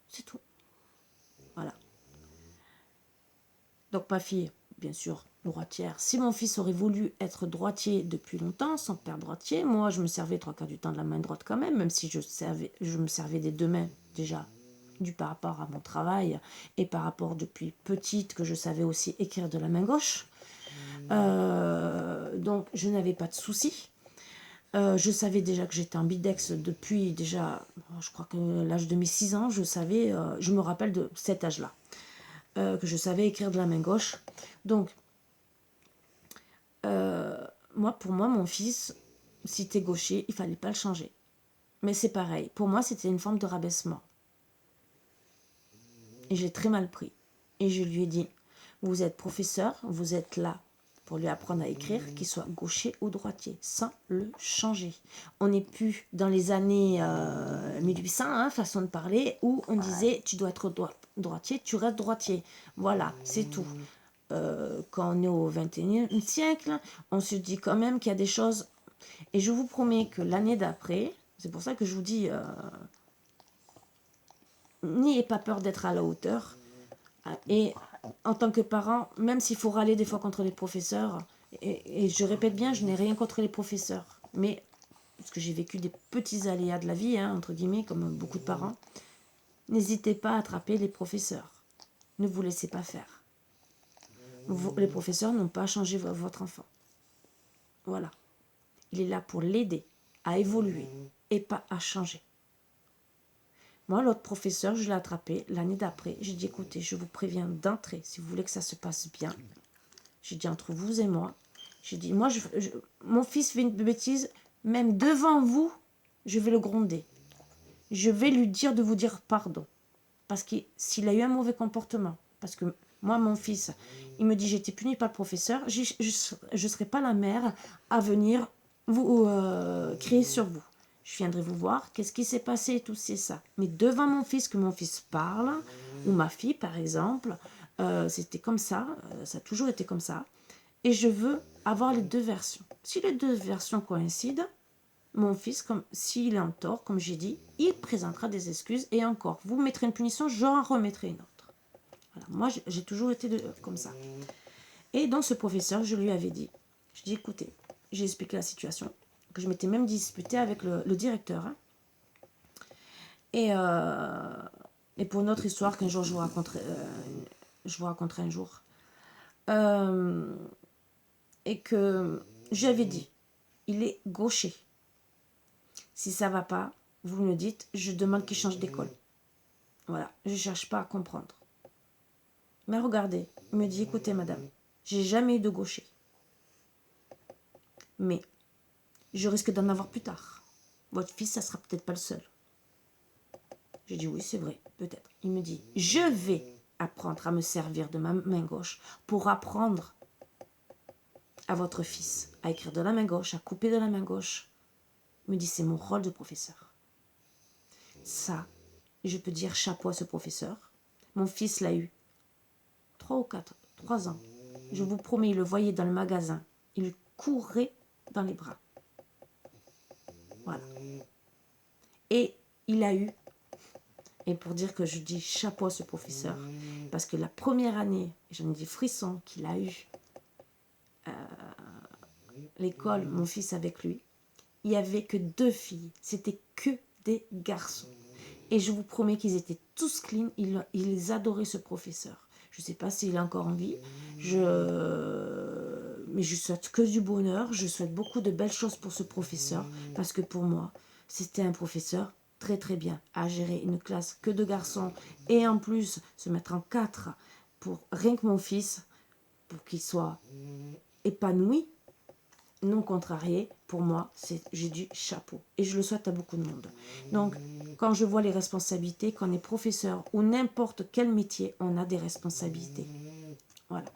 C'est tout. Voilà. Donc ma fille, bien sûr, droitière. Si mon fils aurait voulu être droitier depuis longtemps, son père droitier, moi je me servais 3/4 du temps de la main droite quand même si je me servais des deux mains déjà, dû par rapport à mon travail et par rapport depuis petite que je savais aussi écrire de la main gauche. Donc je n'avais pas de soucis. Je savais déjà que j'étais ambidex depuis déjà, je crois que l'âge de mes 6 ans, je me rappelle de cet âge-là, que je savais écrire de la main gauche. Donc, pour moi, mon fils, si t'es gaucher, il fallait pas le changer. Mais c'est pareil, pour moi, c'était une forme de rabaissement. Et j'ai très mal pris. Et je lui ai dit, vous êtes professeur, vous êtes là pour lui apprendre à écrire, qu'il soit gaucher ou droitier, sans le changer. On n'est plus dans les années 1800, façon de parler, où on disait, tu dois être droitier, tu restes droitier. Voilà, c'est tout. Quand on est au XXIe siècle, on se dit quand même qu'il y a des choses. Et je vous promets que l'année d'après, c'est pour ça que je vous dis, n'ayez pas peur d'être à la hauteur. Et en tant que parent, même s'il faut râler des fois contre les professeurs, et je répète bien, je n'ai rien contre les professeurs, mais parce que j'ai vécu des petits aléas de la vie, entre guillemets, comme beaucoup de parents, n'hésitez pas à attraper les professeurs. Ne vous laissez pas faire. Les professeurs n'ont pas changé votre enfant. Voilà. Il est là pour l'aider à évoluer et pas à changer. Moi, l'autre professeur, je l'ai attrapé l'année d'après. J'ai dit, écoutez, je vous préviens d'entrée, si vous voulez que ça se passe bien. J'ai dit, entre vous et moi, j'ai dit, moi, mon fils fait une bêtise, même devant vous, je vais le gronder. Je vais lui dire de vous dire pardon. Parce que s'il a eu un mauvais comportement, parce que moi, mon fils, il me dit, j'ai été puni par le professeur, je ne serai pas la mère à venir vous crier sur vous. Je viendrai vous voir, qu'est-ce qui s'est passé, tout c'est ça. Mais devant mon fils, que mon fils parle, ou ma fille par exemple, c'était comme ça a toujours été comme ça. Et je veux avoir les deux versions. Si les deux versions coïncident, mon fils, s'il est en tort, comme j'ai dit, il présentera des excuses et encore, vous mettrez une punition, j'en remettrai une autre. Voilà. Moi, j'ai toujours été comme ça. Et donc, ce professeur, je lui avais dit, je dis, écoutez, j'ai expliqué la situation, que je m'étais même disputée avec le directeur. Et pour une autre histoire qu'un jour je vous raconterai un jour. Et que j'avais dit, il est gaucher. Si ça va pas, vous me dites, je demande qu'il change d'école. Voilà, je ne cherche pas à comprendre. Mais regardez, il me dit, écoutez madame, j'ai jamais eu de gaucher. Mais je risque d'en avoir plus tard. Votre fils, ça sera peut-être pas le seul. J'ai dit oui, c'est vrai, peut-être. Il me dit, je vais apprendre à me servir de ma main gauche pour apprendre à votre fils à écrire de la main gauche, à couper de la main gauche. Il me dit, c'est mon rôle de professeur. Ça, je peux dire chapeau à ce professeur. Mon fils l'a eu 3 ans. Je vous promets, il le voyait dans le magasin. Il courait dans les bras. Voilà. Et il a eu, et pour dire que je dis chapeau à ce professeur, parce que la première année, j'en ai dit frisson qu'il a eu l'école, mon fils avec lui, il n'y avait que 2 filles. C'était que des garçons. Et je vous promets qu'ils étaient tous clean. Ils adoraient ce professeur. Je ne sais pas s'il est encore en vie. Mais je souhaite que du bonheur. Je souhaite beaucoup de belles choses pour ce professeur. Parce que pour moi, c'était un professeur très très bien à gérer une classe que de garçons. Et en plus, se mettre en 4 pour rien que mon fils, pour qu'il soit épanoui, non contrarié, pour moi, j'ai du chapeau. Et je le souhaite à beaucoup de monde. Donc, quand je vois les responsabilités, quand on est professeur ou n'importe quel métier, on a des responsabilités. Voilà.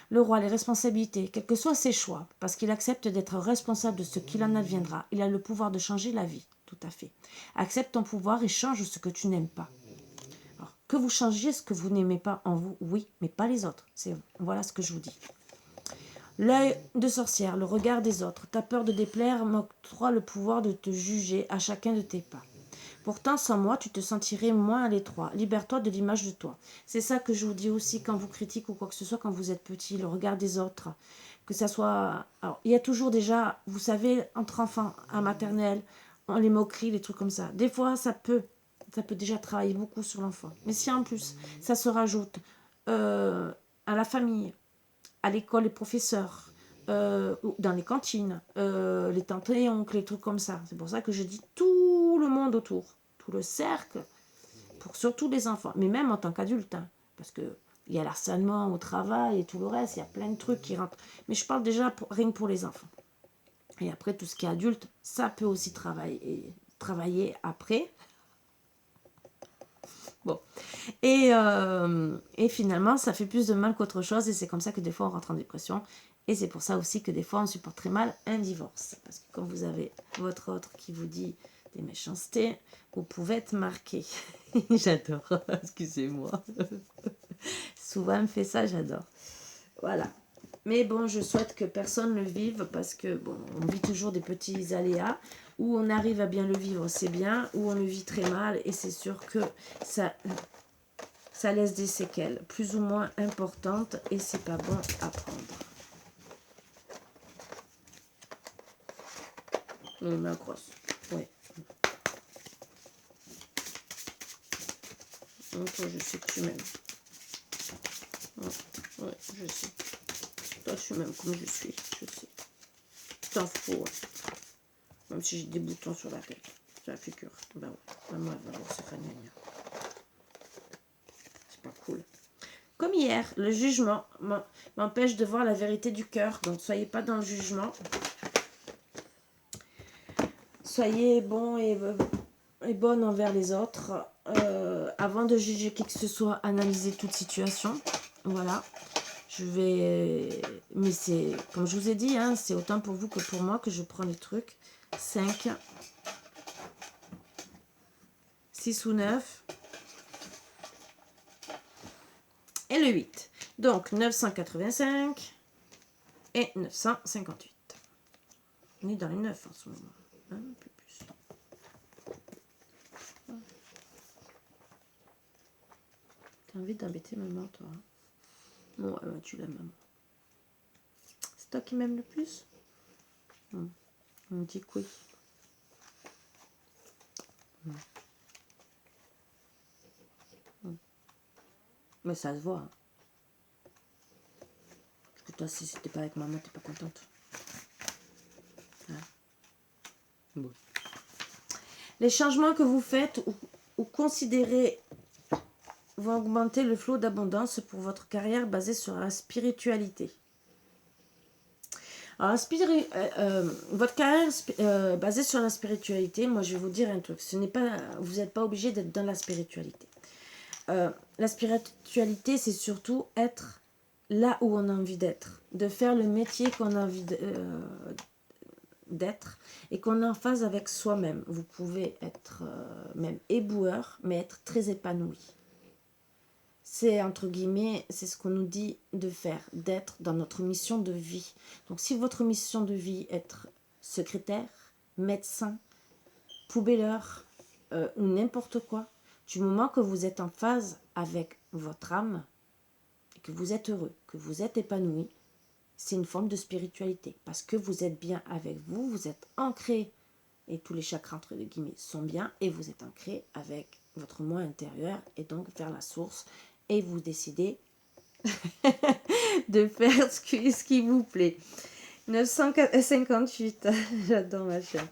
Le roi, les responsabilités, quels que soient ses choix, parce qu'il accepte d'être responsable de ce qu'il en adviendra. Il a le pouvoir de changer la vie, tout à fait. Accepte ton pouvoir et change ce que tu n'aimes pas. Alors, que vous changiez ce que vous n'aimez pas en vous, oui, mais pas les autres. Voilà ce que je vous dis. L'œil de sorcière, le regard des autres, ta peur de déplaire m'octroie le pouvoir de te juger à chacun de tes pas. Pourtant, sans moi, tu te sentirais moins à l'étroit. Libère-toi de l'image de toi. C'est ça que je vous dis aussi quand vous critiquez ou quoi que ce soit, quand vous êtes petit, le regard des autres. Que ça soit... Alors, il y a toujours déjà, vous savez, entre enfants, à maternelle, on les moqueries, les trucs comme ça. Des fois, ça peut déjà travailler beaucoup sur l'enfant. Mais si en plus, ça se rajoute à la famille, à l'école, les professeurs, dans les cantines, les tantes et oncles, les trucs comme ça. C'est pour ça que je dis tout le monde autour, tout le cercle, pour surtout les enfants, mais même en tant qu'adulte, hein, parce que il y a l'harcèlement au travail et tout le reste, il y a plein de trucs qui rentrent. Mais je parle déjà rien que pour les enfants. Et après, tout ce qui est adulte, ça peut aussi travailler après. Bon. Et finalement, ça fait plus de mal qu'autre chose. Et c'est comme ça que des fois, on rentre en dépression. Et c'est pour ça aussi que des fois, on supporte très mal un divorce. Parce que quand vous avez votre autre qui vous dit des méchancetés, vous pouvez être marqué. J'adore. Excusez-moi. Souvent, elle me fait ça, j'adore. Voilà. Mais bon, je souhaite que personne ne le vive parce que, bon, on vit toujours des petits aléas. Où on arrive à bien le vivre, c'est bien. Où on le vit très mal. Et c'est sûr que ça laisse des séquelles plus ou moins importantes. Et c'est pas bon à prendre. Ma grosse. Ouais. Donc, toi, je sais que tu m'aimes. Ouais, je sais. Toi, tu m'aimes comme je suis. Je sais. T'en fous. Ouais. Même si j'ai des boutons sur la tête. Sur la figure. Ben ouais. Maman, elle va voir ce famille. C'est pas cool. Comme hier, le jugement m'empêche de voir la vérité du cœur. Donc, soyez pas dans le jugement. Soyez bons et bonne envers les autres. Avant de juger qui que ce soit, analysez toute situation. Voilà. Mais c'est, comme je vous ai dit, hein, c'est autant pour vous que pour moi que je prends les trucs. 5, 6 ou 9. Et le 8. Donc, 985 et 958. On est dans les 9 en ce moment. Un peu plus. T'as envie d'embêter maman, toi, hein? Bon, tu l'aimes, maman. C'est toi qui m'aimes le plus? On me dit que oui. Mais ça se voit. Hein. Parce que toi, si c'était pas avec maman, t'es pas contente. Hein? Bon. Les changements que vous faites ou considérez vont augmenter le flot d'abondance pour votre carrière basée sur la spiritualité. Alors, votre carrière basée sur la spiritualité, moi je vais vous dire un truc, vous n'êtes pas obligé d'être dans la spiritualité. La spiritualité, c'est surtout être là où on a envie d'être, de faire le métier qu'on a envie d'être et qu'on est en phase avec soi-même. Vous pouvez être même éboueur, mais être très épanoui. C'est entre guillemets, c'est ce qu'on nous dit de faire, d'être dans notre mission de vie. Donc si votre mission de vie est être secrétaire, médecin, poubelleur ou n'importe quoi, du moment que vous êtes en phase avec votre âme, et que vous êtes heureux, que vous êtes épanoui, c'est une forme de spiritualité. Parce que vous êtes bien avec vous, vous êtes ancré, et tous les chakras entre guillemets sont bien, et vous êtes ancré avec votre moi intérieur, et donc vers la source, et vous décidez de faire ce qui vous plaît. 958, j'adore ma chaîne.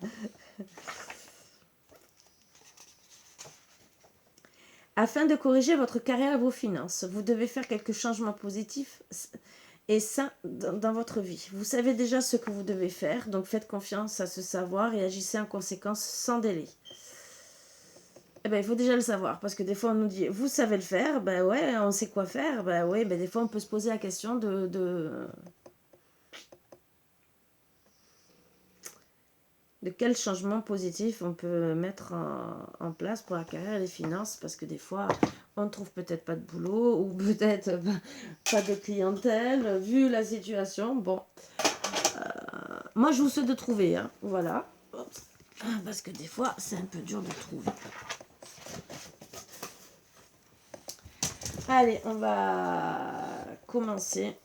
Afin de corriger votre carrière et vos finances, vous devez faire quelques changements positifs et sains dans votre vie. Vous savez déjà ce que vous devez faire, donc faites confiance à ce savoir et agissez en conséquence sans délai. Eh ben, il faut déjà le savoir, parce que des fois on nous dit, vous savez le faire, ben ouais, on sait quoi faire, ben ouais, ben des fois on peut se poser la question de quel changement positif on peut mettre en place pour la carrière et les finances, parce que des fois on ne trouve peut-être pas de boulot, ou peut-être pas de clientèle, vu la situation, bon. Moi je vous souhaite de trouver, hein, voilà. Parce que des fois, c'est un peu dur de trouver. Allez, on va commencer.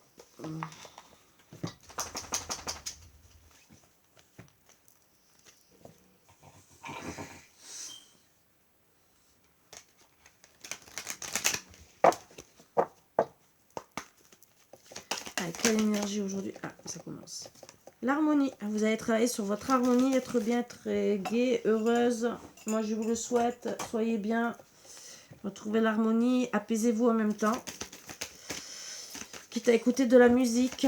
Avec quelle énergie aujourd'hui? Ah, ça commence. L'harmonie. Vous allez travailler sur votre harmonie, être bien, être gai, heureuse. Moi, je vous le souhaite. Soyez bien. Retrouvez l'harmonie. Apaisez-vous en même temps. Quitte à écouter de la musique.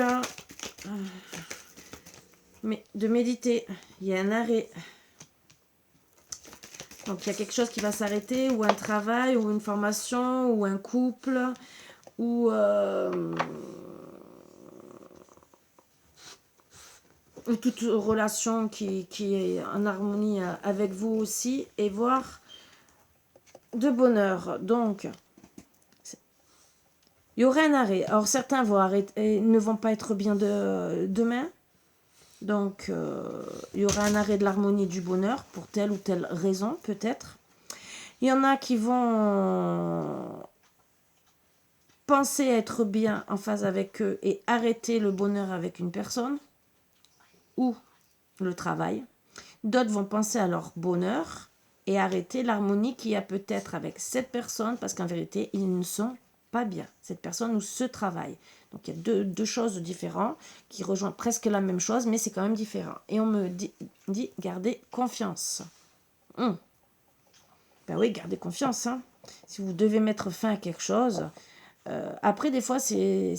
Mais de méditer. Il y a un arrêt. Donc, il y a quelque chose qui va s'arrêter, ou un travail, ou une formation, ou un couple, ou toute relation qui est en harmonie avec vous aussi, et voir de bonheur. Donc, il y aura un arrêt. Alors, certains vont arrêter, ne vont pas être bien demain. Donc, il y aura un arrêt de l'harmonie du bonheur pour telle ou telle raison, peut-être. Il y en a qui vont penser être bien en phase avec eux et arrêter le bonheur avec une personne ou le travail. D'autres vont penser à leur bonheur et arrêter l'harmonie qu'il y a peut-être avec cette personne parce qu'en vérité, ils ne sont pas bien, cette personne ou ce travail. Donc il y a deux choses différentes qui rejoignent presque la même chose, mais c'est quand même différent. Et on me dit gardez confiance. Ben oui, gardez confiance. Hein. Si vous devez mettre fin à quelque chose, après des fois c'est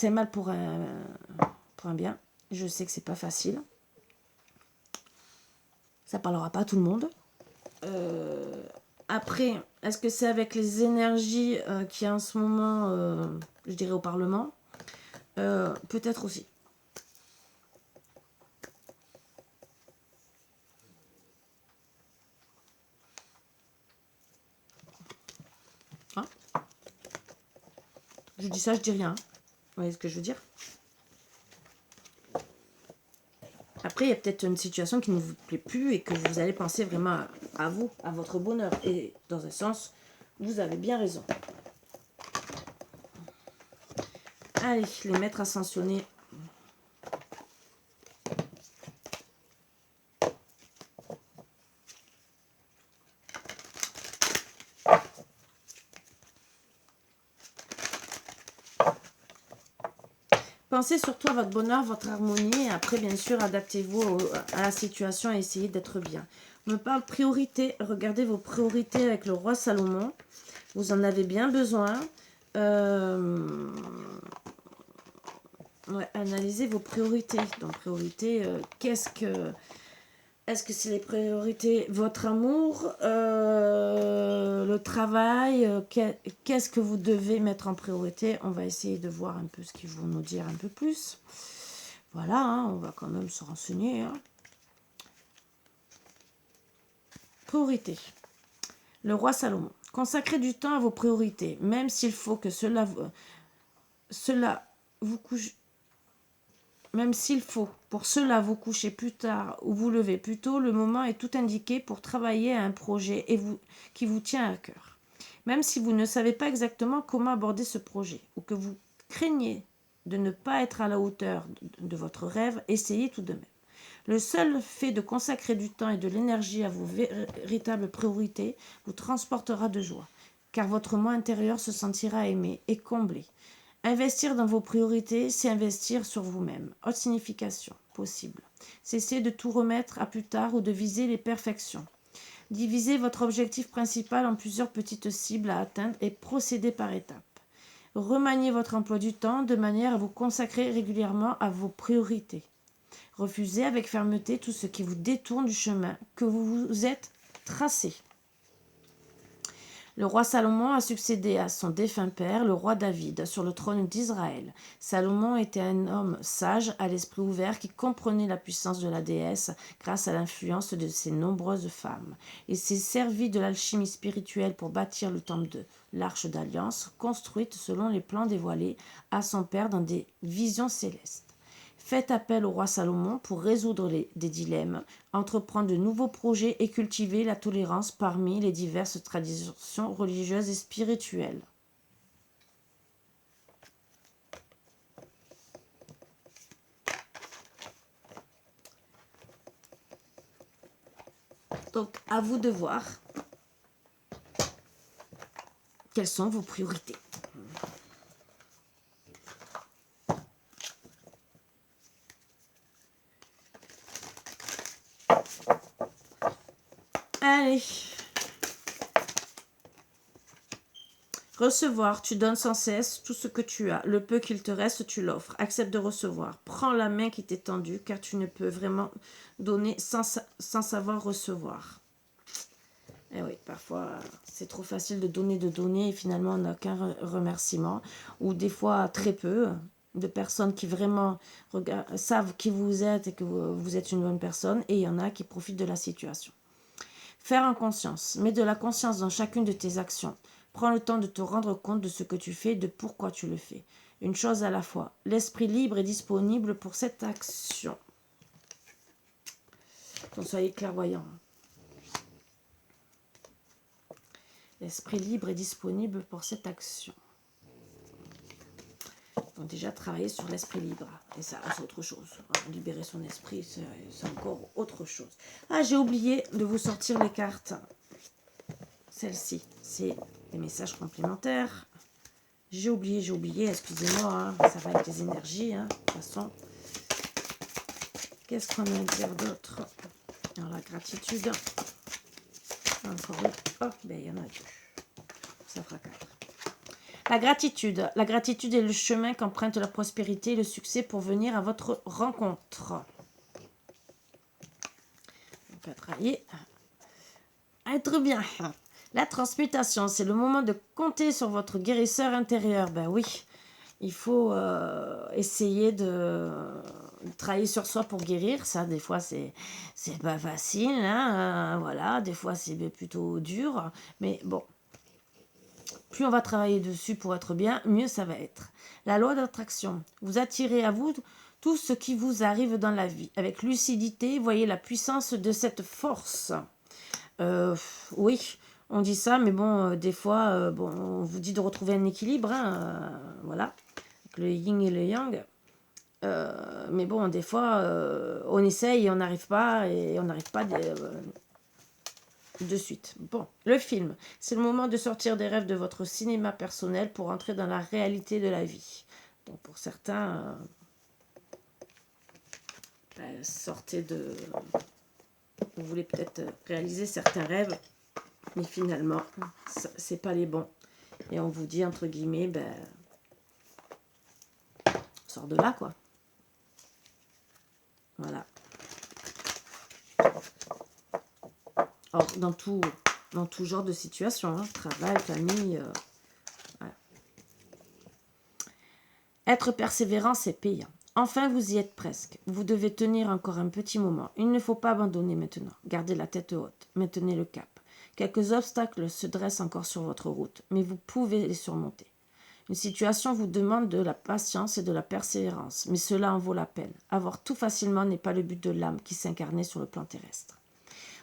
mal pour un bien. Je sais que c'est pas facile. Ça parlera pas à tout le monde. Après, est-ce que c'est avec les énergies qu'il y a en ce moment, je dirais au Parlement? Peut-être aussi. Hein? Je dis ça, je dis rien. Vous voyez ce que je veux dire? Après, il y a peut-être une situation qui ne vous plaît plus et que vous allez penser vraiment à vous, à votre bonheur. Et dans un sens, vous avez bien raison. Allez, les maîtres ascensionnés. Pensez surtout à votre bonheur, votre harmonie. Et après, bien sûr, adaptez-vous à la situation et essayez d'être bien. On me parle priorité. Regardez vos priorités avec le roi Salomon. Vous en avez bien besoin. Ouais, analysez vos priorités. Donc, priorité, est-ce que c'est les priorités, votre amour, le travail, qu'est-ce que vous devez mettre en priorité? On va essayer de voir un peu ce qu'ils vont nous dire un peu plus. Voilà, hein, on va quand même se renseigner. Hein. Priorité. Le roi Salomon. Consacrez du temps à vos priorités, même s'il faut que cela vous couche. Même s'il faut pour cela vous coucher plus tard ou vous lever plus tôt, le moment est tout indiqué pour travailler à un projet qui vous tient à cœur. Même si vous ne savez pas exactement comment aborder ce projet ou que vous craignez de ne pas être à la hauteur de votre rêve, essayez tout de même. Le seul fait de consacrer du temps et de l'énergie à vos véritables priorités vous transportera de joie, car votre moi intérieur se sentira aimé et comblé. Investir dans vos priorités, c'est investir sur vous-même. Haute signification possible. Cessez de tout remettre à plus tard ou de viser les perfections. Divisez votre objectif principal en plusieurs petites cibles à atteindre et procédez par étapes. Remaniez votre emploi du temps de manière à vous consacrer régulièrement à vos priorités. Refusez avec fermeté tout ce qui vous détourne du chemin que vous vous êtes tracé. Le roi Salomon a succédé à son défunt père, le roi David, sur le trône d'Israël. Salomon était un homme sage, à l'esprit ouvert, qui comprenait la puissance de la déesse grâce à l'influence de ses nombreuses femmes. Il s'est servi de l'alchimie spirituelle pour bâtir le temple de l'Arche d'Alliance, construite selon les plans dévoilés à son père dans des visions célestes. Faites appel au roi Salomon pour résoudre des dilemmes, entreprendre de nouveaux projets et cultiver la tolérance parmi les diverses traditions religieuses et spirituelles. Donc, à vous de voir quelles sont vos priorités. Allez. Recevoir, tu donnes sans cesse tout ce que tu as. Le peu qu'il te reste, tu l'offres. Accepte de recevoir. Prends la main qui t'est tendue, car tu ne peux vraiment donner sans savoir recevoir. Eh oui, parfois, c'est trop facile de donner, et finalement, on n'a qu'un remerciement. Ou des fois, très peu de personnes qui vraiment savent qui vous êtes et que vous êtes une bonne personne. Et il y en a qui profitent de la situation. Faire en conscience. Mets de la conscience dans chacune de tes actions. Prends le temps de te rendre compte de ce que tu fais, de pourquoi tu le fais. Une chose à la fois. L'esprit libre est disponible pour cette action. Donc soyez clairvoyants. L'esprit libre est disponible pour cette action. Donc déjà travailler sur l'esprit libre. Et ça, c'est autre chose. Libérer son esprit, c'est encore autre chose. Ah, j'ai oublié de vous sortir les cartes. Celle-ci, c'est des messages complémentaires. J'ai oublié, excusez-moi, hein, ça va avec les énergies, hein, de toute façon. Qu'est-ce qu'on a à dire d'autre? Alors, la gratitude. Encore une. Oh, ben il y en a deux. Ça fera 4. La gratitude. La gratitude est le chemin qu'emprunte la prospérité et le succès pour venir à votre rencontre. On va travailler à être bien. La transmutation, c'est le moment de compter sur votre guérisseur intérieur. Ben oui, il faut essayer de travailler sur soi pour guérir. Ça, des fois, c'est pas facile. Hein, voilà, des fois, c'est plutôt dur. Mais bon, plus on va travailler dessus pour être bien, mieux ça va être. La loi d'attraction. Vous attirez à vous tout ce qui vous arrive dans la vie. Avec lucidité, voyez la puissance de cette force. Oui, on dit ça, mais bon, des fois, bon, on vous dit de retrouver un équilibre, hein, voilà, avec le yin et le yang. Mais bon, des fois, on essaye et on n'arrive pas, de suite. Bon, le film, c'est le moment de sortir des rêves de votre cinéma personnel pour entrer dans la réalité de la vie. Donc pour certains, sortez de... Vous voulez peut-être réaliser certains rêves, mais finalement, c'est pas les bons. Et on vous dit, entre guillemets, sors de là, quoi. Voilà. Alors, dans tout genre de situation, hein, travail, famille, voilà. Être persévérant, c'est payant. Enfin, vous y êtes presque. Vous devez tenir encore un petit moment. Il ne faut pas abandonner maintenant. Gardez la tête haute. Maintenez le cap. Quelques obstacles se dressent encore sur votre route, mais vous pouvez les surmonter. Une situation vous demande de la patience et de la persévérance, mais cela en vaut la peine. Avoir tout facilement n'est pas le but de l'âme qui s'incarnait sur le plan terrestre.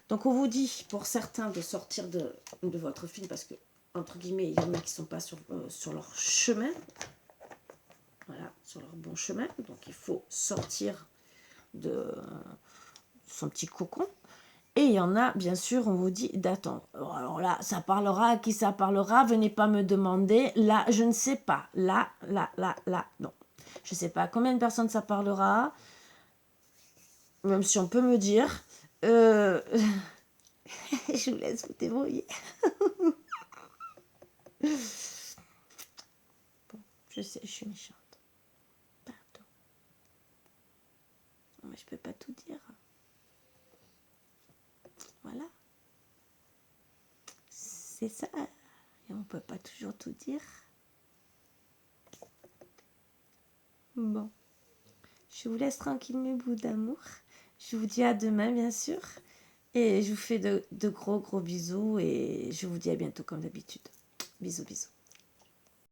Donc on vous dit, pour certains, de sortir de votre film, parce que, entre guillemets, il y en a qui ne sont pas sur leur chemin, voilà, sur leur bon chemin. Donc il faut sortir de son petit cocon. Et il y en a, bien sûr, on vous dit d'attendre. Alors là, ça parlera à qui ça parlera. Venez pas me demander. Là, je ne sais pas. Là, non. Je ne sais pas à combien de personnes ça parlera. Même si on peut me dire. Je vous laisse vous débrouiller. Bon, je sais, je suis méchante. Pardon. Mais je peux pas tout dire. Voilà. C'est ça. Et on peut pas toujours tout dire. Bon. Je vous laisse tranquille, mes bouts d'amour. Je vous dis à demain, bien sûr. Et je vous fais de gros bisous. Et je vous dis à bientôt, comme d'habitude. Bisous, bisous.